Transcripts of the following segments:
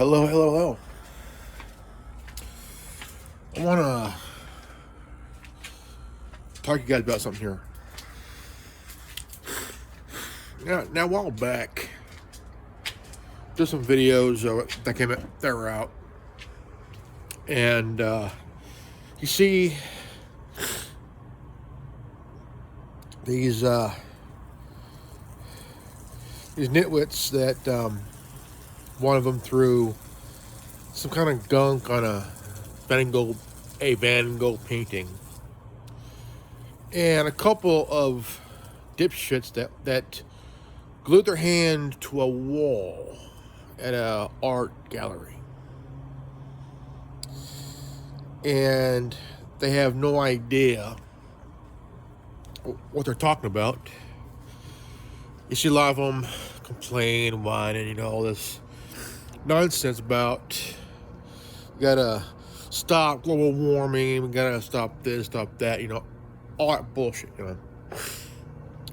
Hello, hello, hello. I want to talk to you guys about something here. Now, a while back, there's some videos that were out, and you see these nitwits that one of them threw some kind of gunk on a Van Gogh painting, and a couple of dipshits that glued their hand to a wall at a art gallery, and they have no idea what they're talking about. You see a lot of them complain, whining, all this nonsense about we gotta stop global warming, we gotta stop this, stop that, all that bullshit,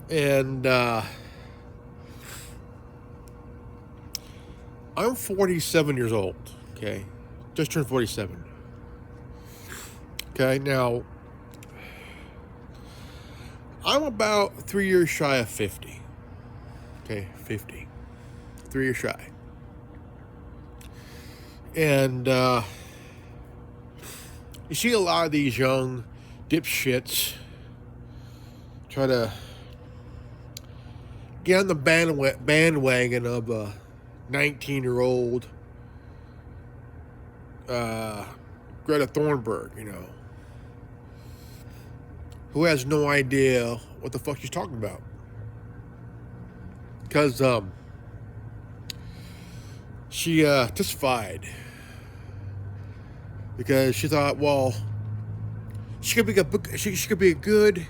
And I'm 47 years old, okay? Just turned 47. Okay, now, I'm about 3 years shy of 50. Okay, 50. 3 years shy. And you see a lot of these young dipshits try to get on the bandwagon of a 19-year-old Greta Thunberg, who has no idea what the fuck she's talking about. Because she testified because she thought, well, she could be a good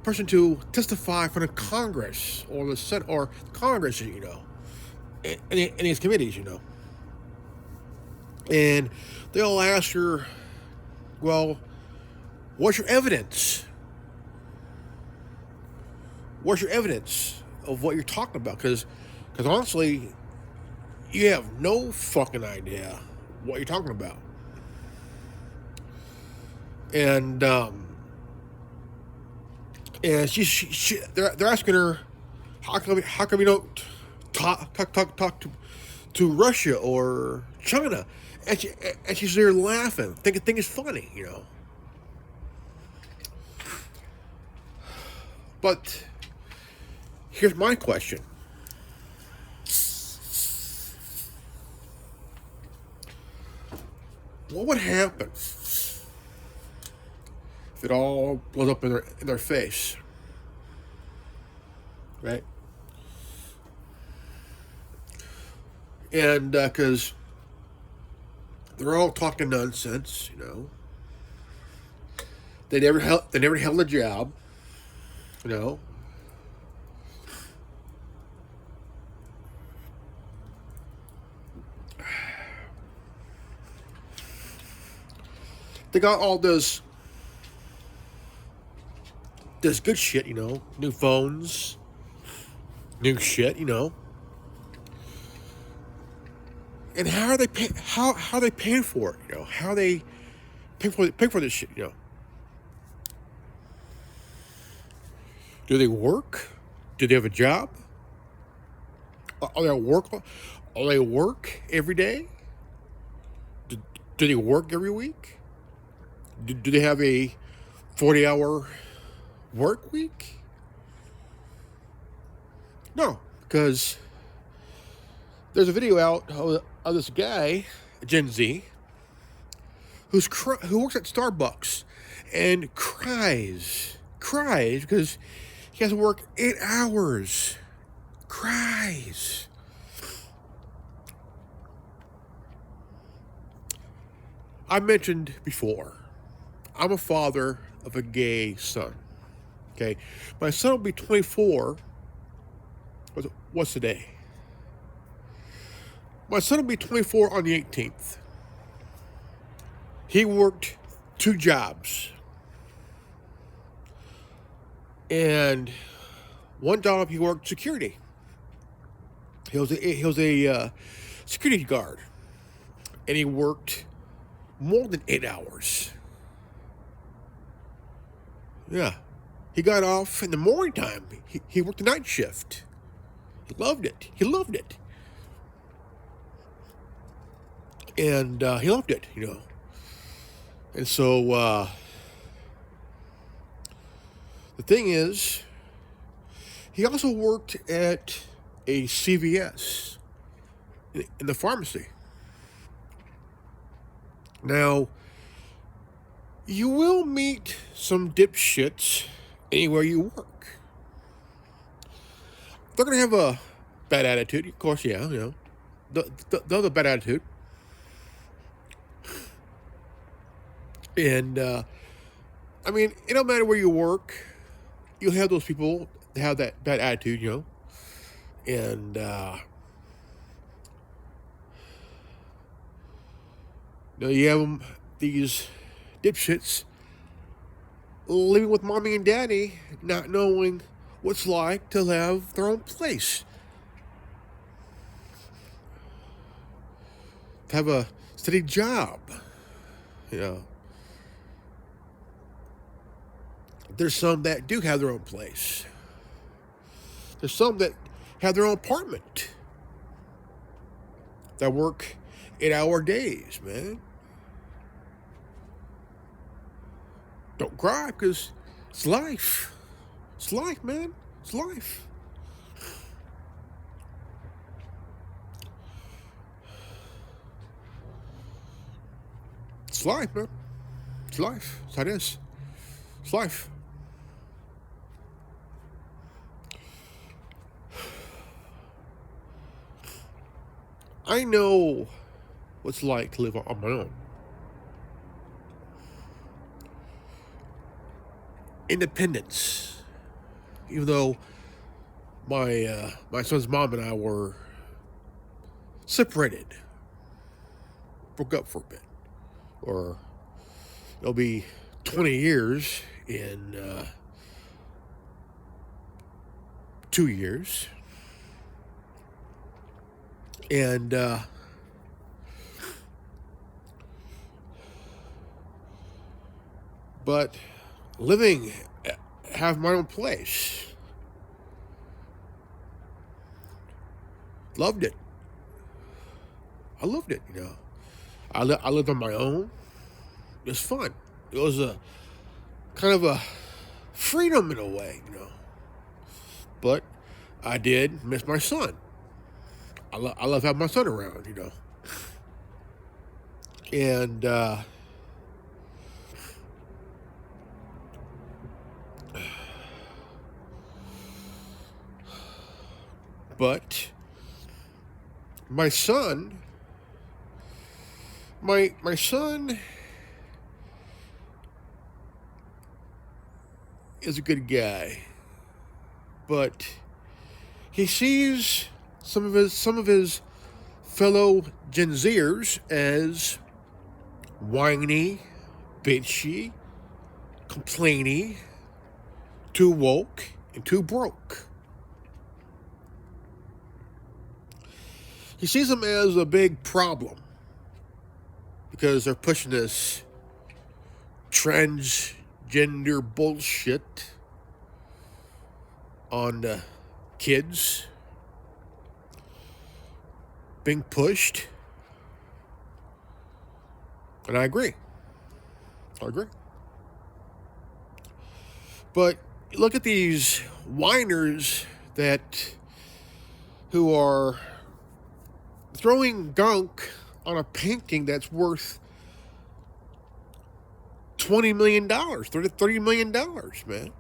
person to testify for the Congress or the Senate or Congress, in these committees, And they'll ask her, well, what's your evidence? What's your evidence of what you're talking about? Because honestly, you have no fucking idea what you're talking about. And they're asking her, how come you don't talk to Russia or China? And she's there laughing, thinking it's funny, But here's my question. What would happen if it all blows up in their face? Right? And because they're all talking nonsense, They never held a job, They got all this good shit, new phones, new shit, And how are they how are they paying for it? How are they paying for this shit? Do they work? Do they have a job? Are they work every day? Do they work every week? Do they have a 40-hour work week? No, because there's a video out of this guy, Gen Z, who works at Starbucks and cries because he has to work 8 hours. Cries. I mentioned before, I'm a father of a gay son. Okay, my son will be 24. What's today? My son will be 24 on the 18th. He worked 2 jobs. And one job he worked security. He was a security guard, and he worked more than 8 hours. Yeah, he got off in the morning time. He worked the night shift. He loved it. He loved it, and he loved it. And so the thing is, he also worked at a CVS in the pharmacy. Now, you will meet some dipshits anywhere you work. They're going to have a bad attitude, of course, yeah, they'll have a bad attitude. And, I mean, it don't matter where you work, you'll have those people that have that bad attitude, and, you have these dipshits living with mommy and daddy, not knowing what's like to have their own place, to have a steady job. There's some that do have their own place. There's some that have their own apartment, that work 8-hour days, man. Don't cry, because it's life. It's life, man. It's life. It's life, man. It's life. That's how it is. It's life. I know what it's like to live on my own. Independence. Even though my son's mom and I were separated, broke up for a bit, or it'll be 20 years in 2 years, and but have my own place. Loved it. I loved it, I lived on my own. It was fun. It was a kind of a freedom in a way, But I did miss my son. I love having my son around, And but my son is a good guy, but he sees some of his fellow Gen Zers as whiny, bitchy, complainy, too woke, and too broke. He sees them as a big problem because they're pushing this transgender bullshit on the kids being pushed. And I agree. But look at these whiners who are throwing gunk on a painting that's worth $20 million, $30 million, man.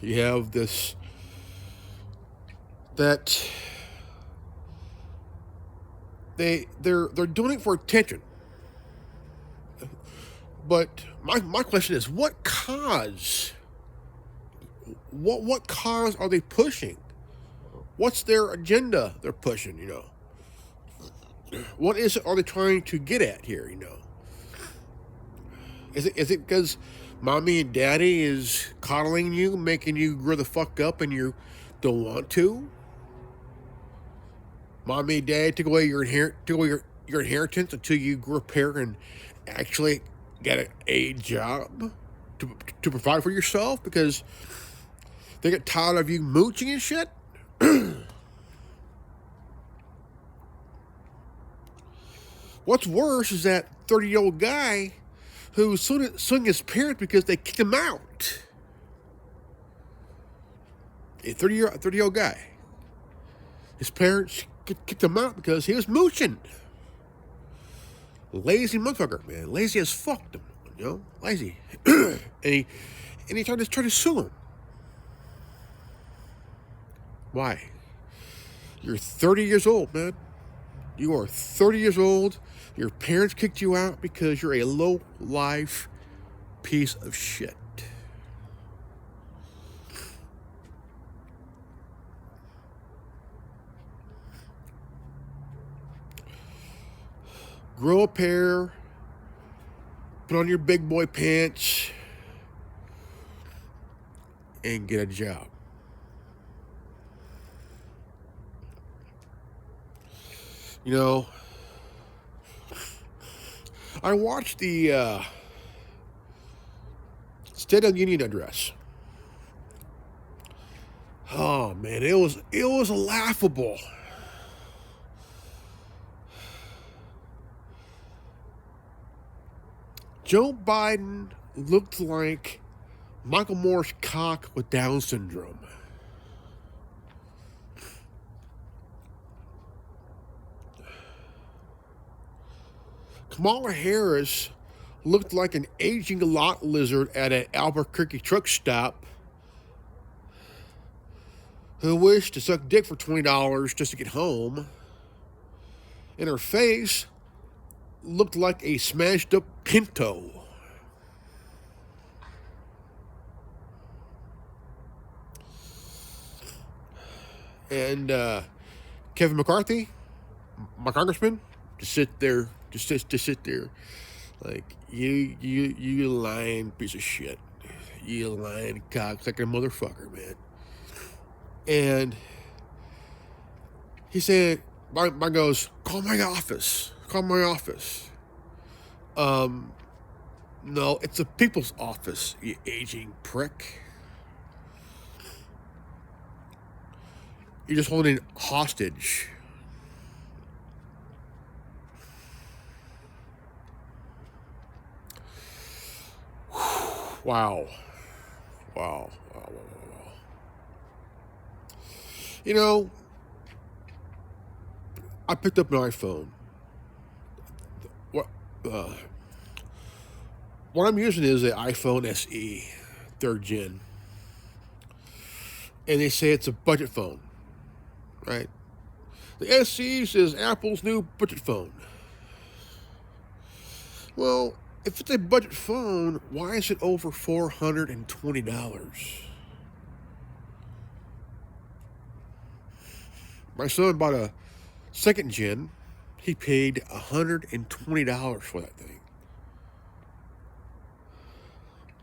You have this, that they're doing it for attention. But my question is, what cause? What cause are they pushing? What's their agenda they're pushing, What is it are they trying to get at here, Is it because mommy and daddy is coddling you, making you grow the fuck up, and you don't want to? Mommy and daddy took away your inheritance until you grew up here and actually got a job to provide for yourself because they get tired of you mooching and shit. What's worse is that 30-year-old guy who's suing his parents because they kicked him out. A 30-year-old guy. His parents kicked him out because he was mooching. Lazy motherfucker, man. Lazy as fuck, you know? Lazy. and he tried to sue him. Why? You're 30 years old, man. You are 30 years old. Your parents kicked you out because you're a low-life piece of shit. Grow a pair. Put on your big boy pants. And get a job. You know, I watched the State of the Union address. Oh man, it was laughable. Joe Biden looked like Michael Moore's cock with Down syndrome. Kamala Harris looked like an aging lot lizard at an Albuquerque truck stop who wished to suck dick for $20 just to get home. And her face looked like a smashed up Pinto. And Kevin McCarthy, my congressman, to sit there, like you lying piece of shit, you lying cocksucker motherfucker, man. And he said, Mike goes, call my office. No, it's the people's office, you aging prick. You're just holding hostage. Wow. You know, I picked up an iPhone. What I'm using is the iPhone SE, 3rd gen. And they say it's a budget phone, right? The SE is Apple's new budget phone. Well, if it's a budget phone, why is it over $420? My son bought a 2nd gen. He paid $120 for that thing.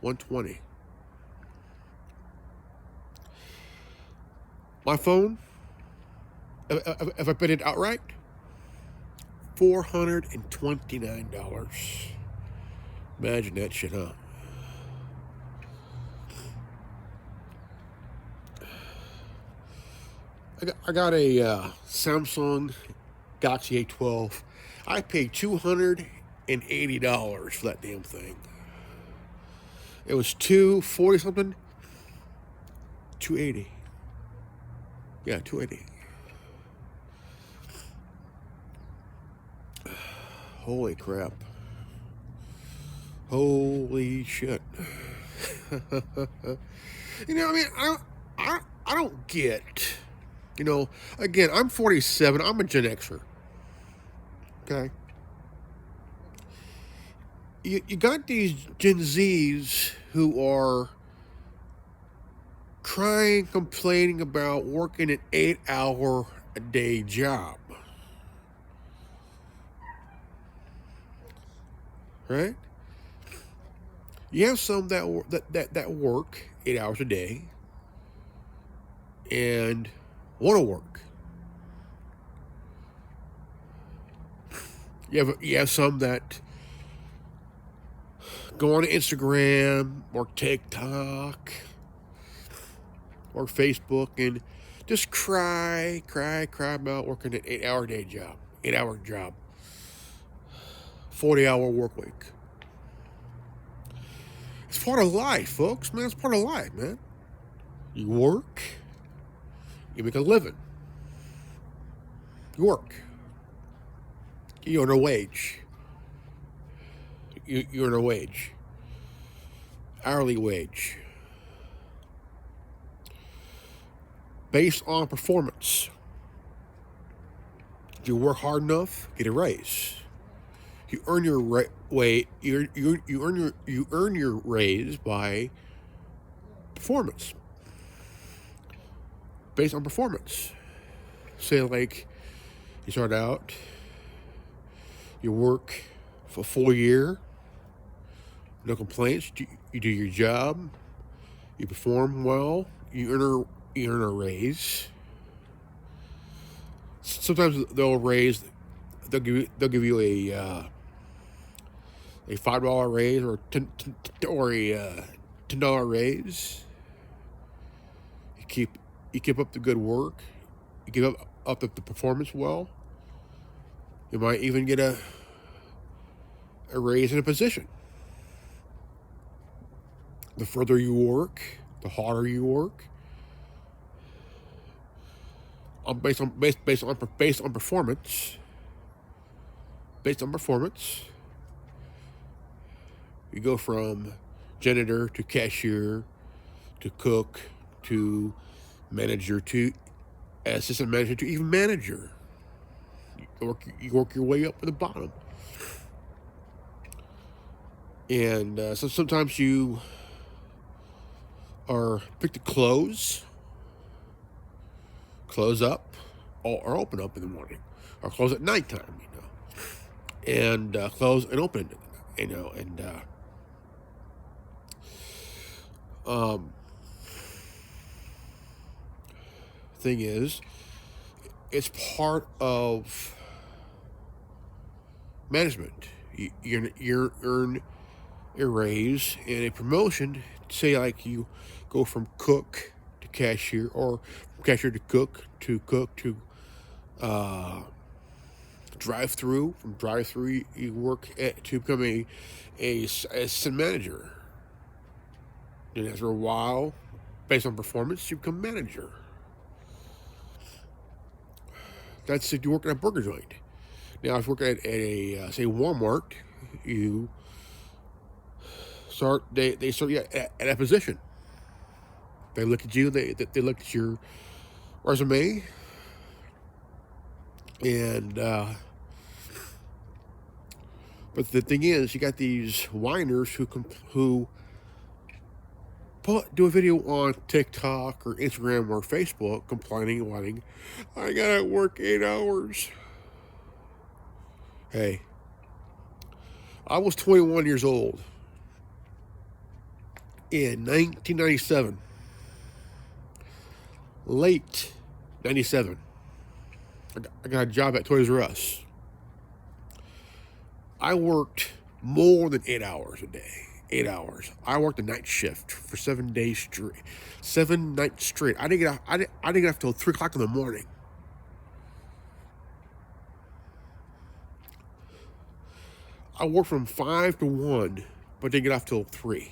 $120. My phone, if I paid it outright, $429. Imagine that shit, huh? I got a Samsung Galaxy A12. I paid $280 for that damn thing. It was $240 something. $280. Yeah, $280. Holy crap. Holy shit. You know, I mean, I don't get, you know, again, I'm 47, I'm a Gen Xer. Okay? You got these Gen Zs who are crying, complaining about working an 8-hour-a-day job. Right? You have some that work 8 hours a day and want to work. You have some that go on Instagram or TikTok or Facebook and just cry about working an 8 hour day job, 8 hour job, 40-hour work week. It's part of life, folks, man. It's part of life, man. You work, you make a living. You work. You earn a wage. You earn a wage. Hourly wage. Based on performance. If you work hard enough, get a raise. You earn your you earn your raise by performance. Based on performance. Say like you start out, you work for a full year, no complaints. You do your job, you perform well, you earn a raise. Sometimes they'll give you a $5 raise or a $10 raise. You keep up the good work. You keep up the performance well. You might even get a raise in a position. The further you work, the harder you work. Based on performance. Based on performance, you go from janitor to cashier to cook to manager to assistant manager to even manager. You work your way up to the bottom. And so sometimes you are picked to close up, or open up in the morning, or close at nighttime, and close and open, and thing is, it's part of management. You earn a raise and a promotion. Say like you go from cook to cashier, or from cashier to cook to drive-through. From drive-through, you work to become a assistant manager. And after a while, based on performance, you become manager. That's if you work at a burger joint. Now, if you work at a say Walmart, you start. They start you at a position. They look at you. They look at your resume, and but the thing is, you got these whiners who do a video on TikTok or Instagram or Facebook complaining, whining, I gotta work 8 hours. Hey, I was 21 years old in 1997. Late 97. I got a job at Toys R Us. I worked more than 8 hours a day. 8 hours. I worked a night shift for 7 days straight. 7 nights straight. I didn't get off till 3 o'clock in the morning. I worked from 5 to 1, but didn't get off till 3.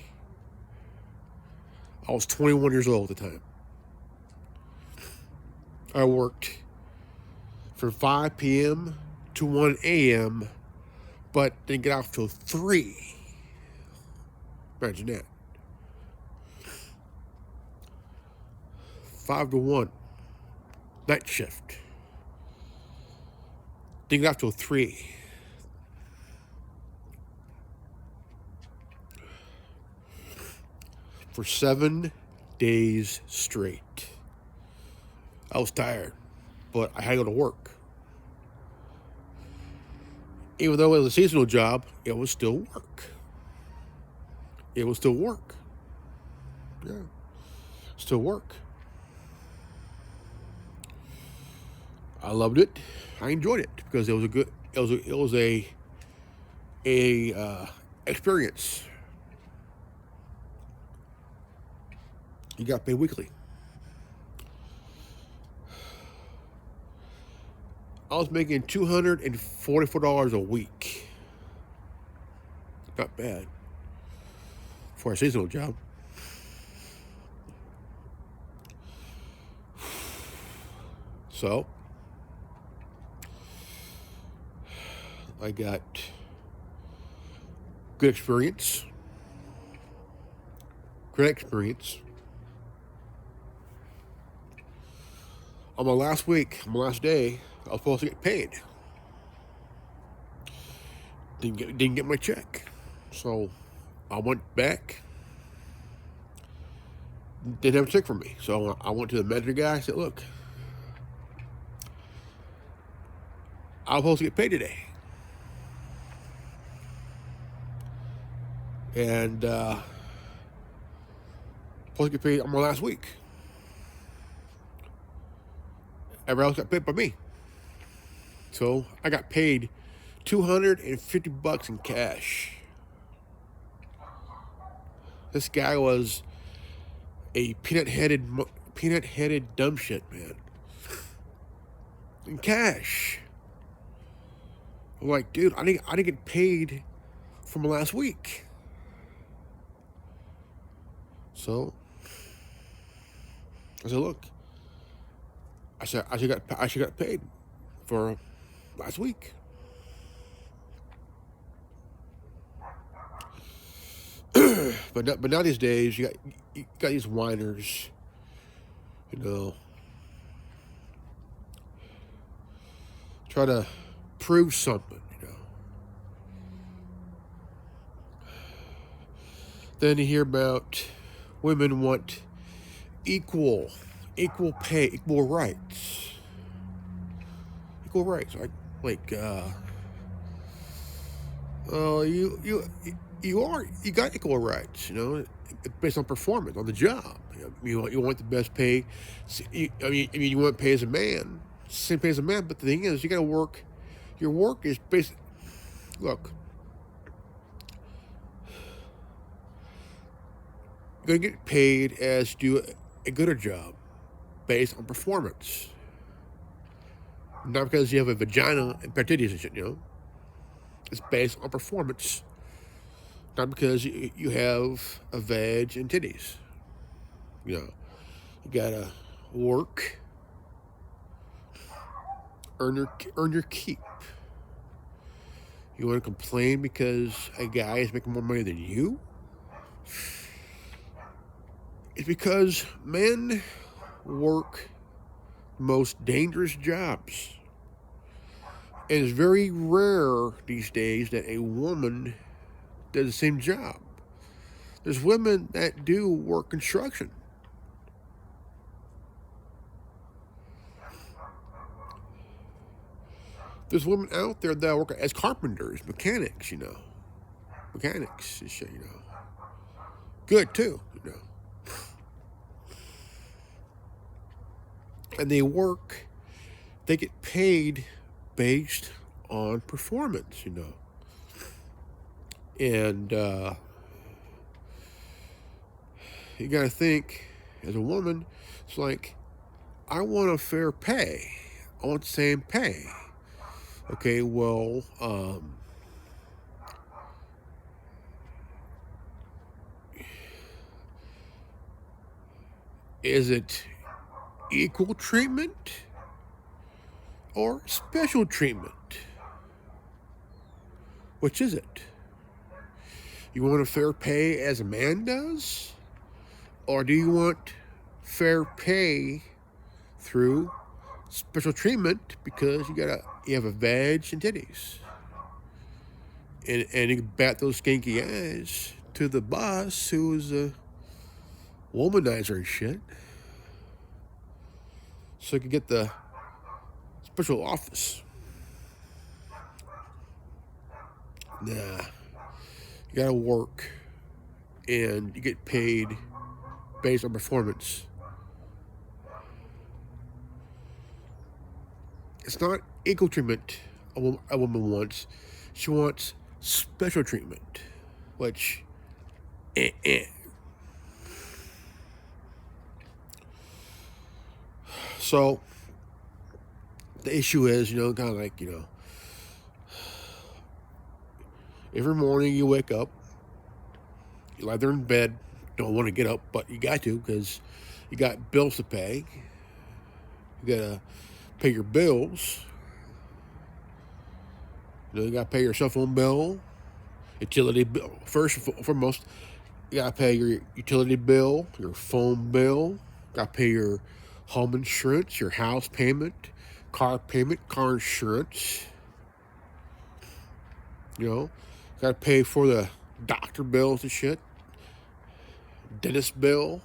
I was 21 years old at the time. I worked from 5 p.m. to 1 a.m., but didn't get off till 3. Imagine that. 5 to 1. Night shift. Didn't get off till 3. For 7 days straight. I was tired, but I had to go to work. Even though it was a seasonal job, it was still work. it will still work. Yeah, still work. I loved it. I enjoyed it because it was a good. It was a experience. You got paid weekly. I was making $244 a week. Not bad for a seasonal job. So I got good experience. Great experience. On my last week, my last day, I was supposed to get paid. Didn't get my check. So I went back. Didn't have a check for me. So I went to the manager guy. I said, look, I was supposed to get paid today. And supposed to get paid on my last week. Everybody else got paid by me. So I got paid $250 in cash. This guy was a peanut-headed dumb shit, man. In cash. I'm like, dude, I didn't get paid from last week. So I said, look, I should got paid for last week. But now these days you got these whiners, try to prove something, Then you hear about women want equal pay, equal rights. Equal rights. Like you got equal rights, based on performance on the job. You want the best pay. You want pay as a man, same pay as a man. But the thing is, you got to work. Your work is based. Look, you're gonna get paid as do a gooder job, based on performance. Not because you have a vagina and titties and shit, It's based on performance. Not because you have a veg and titties. You gotta work, earn your keep. You want to complain because a guy is making more money than you? It's because men work the most dangerous jobs. And it's very rare these days that a woman does the same job. There's women that do work construction. There's women out there that work as carpenters, mechanics, Mechanics and shit, Good too, And they get paid based on performance, And you got to think, as a woman, it's like, I want a fair pay. I want the same pay. Okay, well, is it equal treatment or special treatment? Which is it? You want a fair pay as a man does? Or do you want fair pay through special treatment because you have a veg and titties? And you can bat those skanky eyes to the boss who's a womanizer and shit. So you can get the special office. Nah. You gotta work and you get paid based on performance. It's not equal treatment a woman wants. She wants special treatment, which, eh, eh. So the issue is, kind of like, every morning you wake up, you lie there in bed, don't want to get up, but you got to because you got bills to pay. You gotta pay your bills. You gotta pay your cell phone bill, utility bill. First and foremost, you gotta pay your utility bill, your phone bill. Gotta pay your home insurance, your house payment, car insurance. Gotta pay for the doctor bills and shit, dentist bill,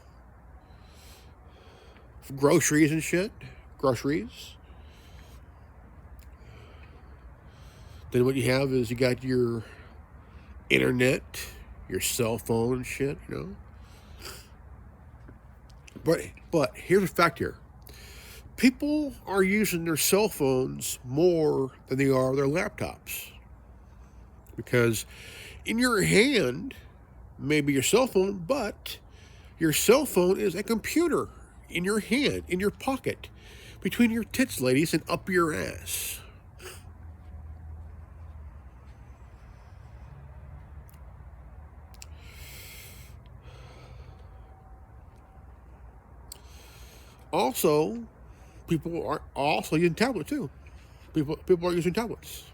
groceries and shit, groceries. Then what you have is you got your internet, your cell phone and shit, But here's a fact here. People are using their cell phones more than they are their laptops. Because in your hand, maybe your cell phone, but your cell phone is a computer in your hand, in your pocket, between your tits, ladies, and up your ass. Also, people are also using tablets too. People are using tablets.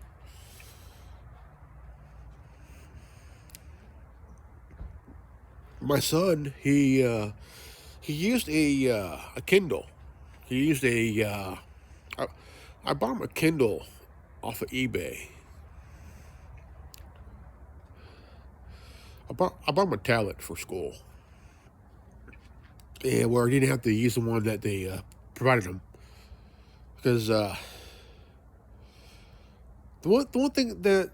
My son, he used a Kindle. He used I bought him a Kindle off of eBay. I bought him a tablet for school, and where he didn't have to use the one that they provided him, because the one thing that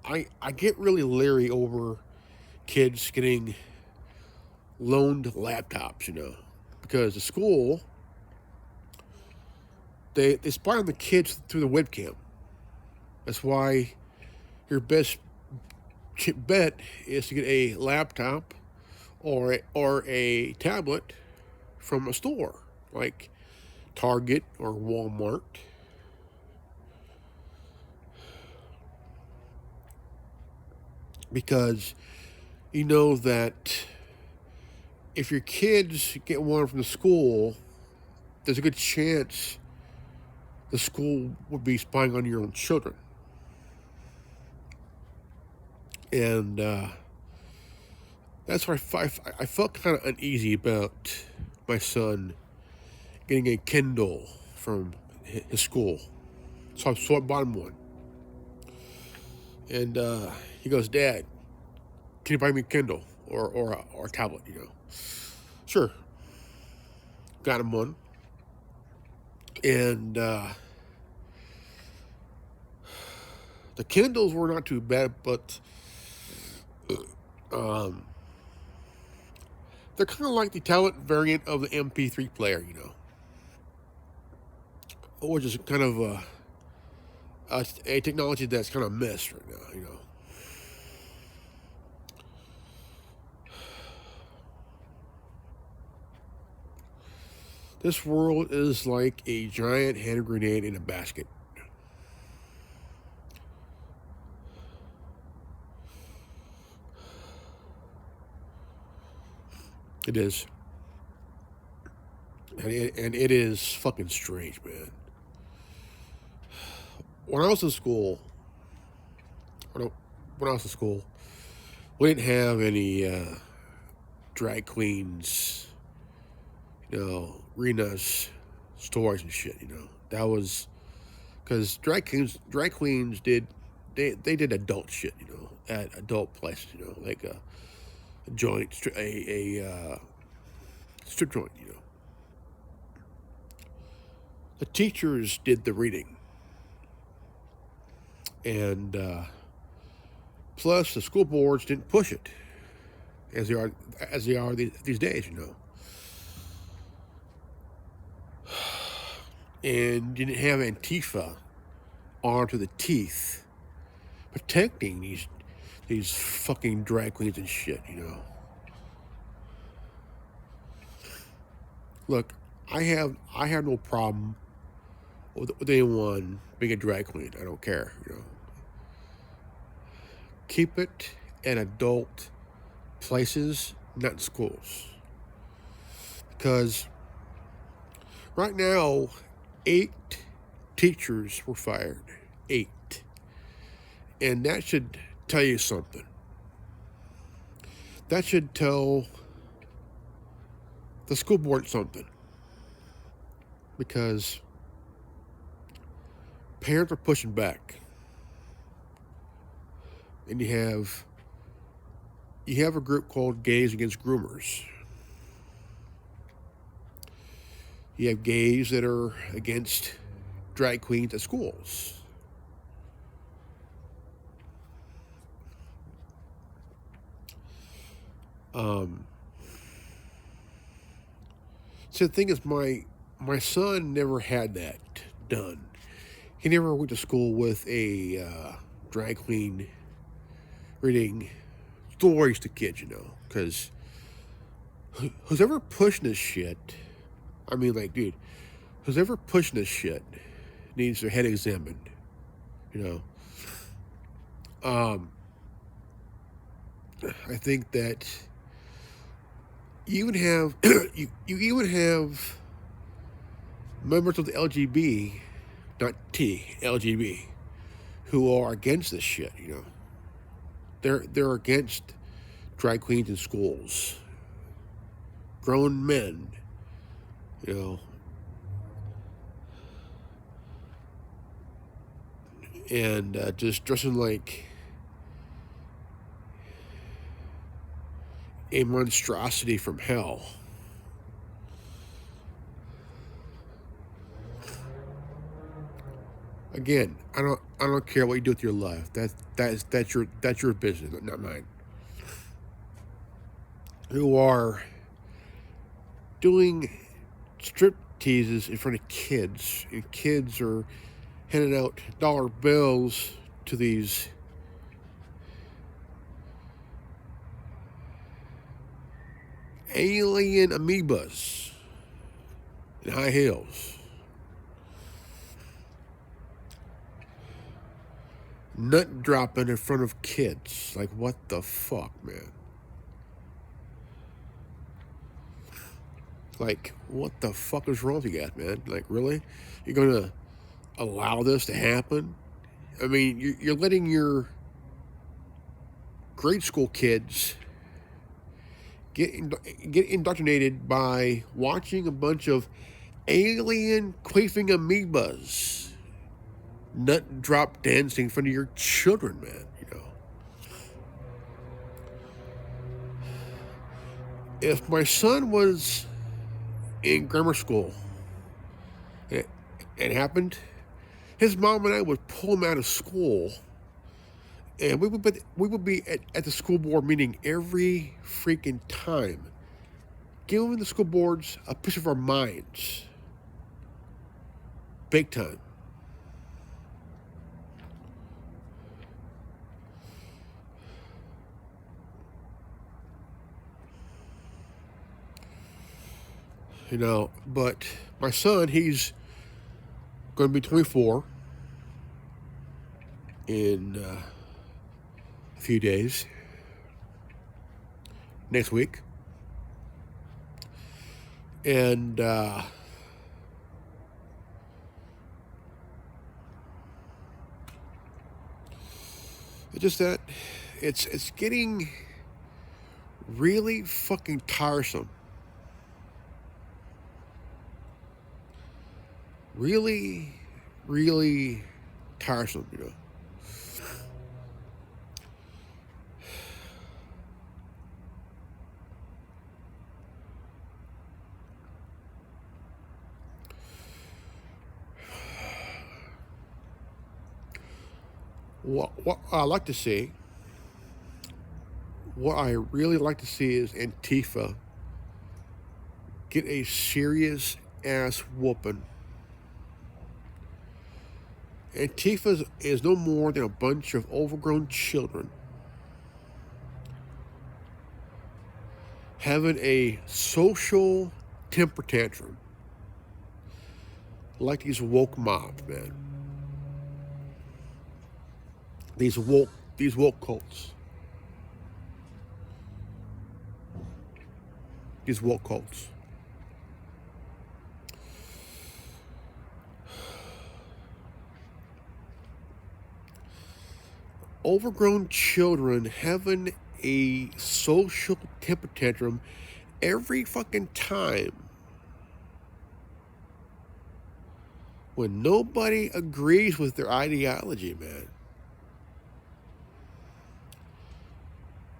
I get really leery over kids getting loaned laptops, because the school, they spy on the kids through the webcam. That's why your best bet is to get a laptop or a tablet from a store like Target or Walmart. Because you know that if your kids get one from the school, there's a good chance the school would be spying on your own children. And that's why I felt kind of uneasy about my son getting a Kindle from his school. So I bought him one. And he goes, "Dad, can you buy me a Kindle or a tablet, Sure. Got him one. And the Kindles were not too bad, but they're kind of like the tablet variant of the MP3 player, which is kind of a technology that's kind of missed right now, This world is like a giant hand grenade in a basket. It is. And it is fucking strange, man. When I was in school, we didn't have any drag queens, arenas, stores and shit, That was because drag queens did adult shit, at adult places, like a joint, a strip joint, The teachers did the reading, and plus the school boards didn't push it. as they are these days, you know. And you didn't have Antifa armed to the teeth protecting these fucking drag queens and shit, you know. Look, I have no problem with anyone being a drag queen. I don't care, you know. Keep it in adult places, not in schools. Because right now, 8 teachers were fired. 8. And that should tell you something. That should tell the school board something. Because parents are pushing back. And you have a group called Gays Against Groomers. You have gays that are against drag queens at schools. So the thing is, my son never had that done. He never went to school with a drag queen reading stories to kids, you know, because who's ever pushing this shit, I mean, like, dude, who's ever pushing this shit needs their head examined, you know. I think that you even have you even have members of the LGB, not LGB, who are against this shit, you know. They're against drag queens in schools. Grown men, you know. And just dressing like a monstrosity from hell. Again, I don't care what you do with your life. That's your business, not mine. Who are doing strip teases in front of kids, and kids are handing out dollar bills to these alien amoebas in high heels. Nut dropping in front of kids. Like, what the fuck, man? Like, what the fuck is wrong with you guys, man? Like, really? You're gonna allow this to happen? I mean, you're letting your grade school kids get indoctrinated by watching a bunch of alien quaffing amoebas nut drop dancing in front of your children, man, you know. If my son was in grammar school and it happened, his mom and I would pull him out of school, and we would be at the school board meeting every freaking time, giving the school boards a piece of our minds. Big time. You know, but my son, he's going to be 24 in a few days, next week. And it's just that it's getting really fucking tiresome. Really, really tiresome, you know. What I like to see what I really like to see is Antifa get a serious ass whooping. Antifa is no more than a bunch of overgrown children having a social temper tantrum like these woke mobs, man. These woke cults. These woke cults. Overgrown children having a social temper tantrum every fucking time when nobody agrees with their ideology, man.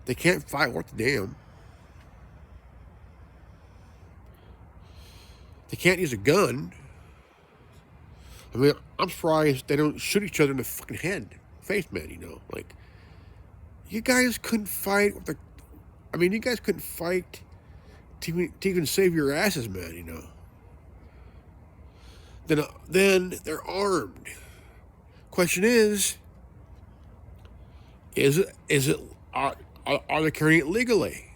They can't fight worth a damn. They can't use a gun. I mean, I'm surprised they don't shoot each other in the fucking face, man, you know? Like, you guys couldn't fight with the... I mean, you guys couldn't fight to even save your asses, man, you know? Then they're armed. Question is are they carrying it legally?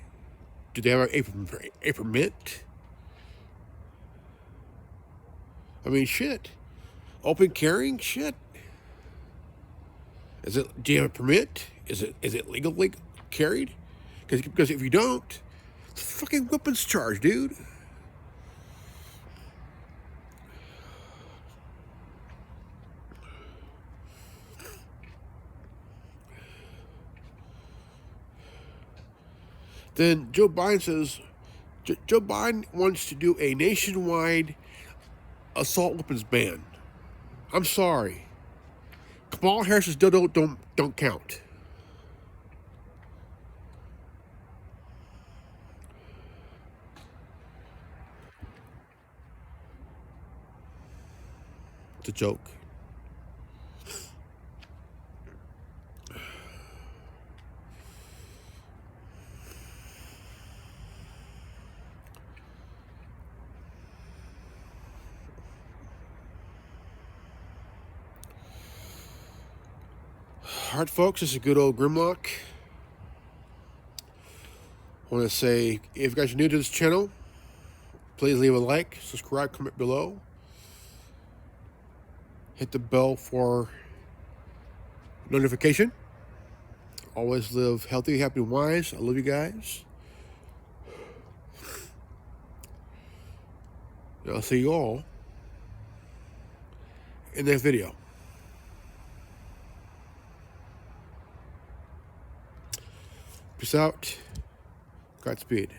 Do they have a permit? I mean, shit. Open carrying, shit. Do you have a permit? Is it legally carried? Because if you don't, it's a fucking weapons charge, dude. Then Joe Biden says, Joe Biden wants to do a nationwide assault weapons ban. I'm sorry. Kamala Harris's don't count. It's a joke. Alright, folks, this is good old Grimlock. I want to say, if you guys are new to this channel, please leave a like, subscribe, comment below. Hit the bell for notification. Always live healthy, happy, and wise. I love you guys. And I'll see you all in the next video. Peace out. Godspeed.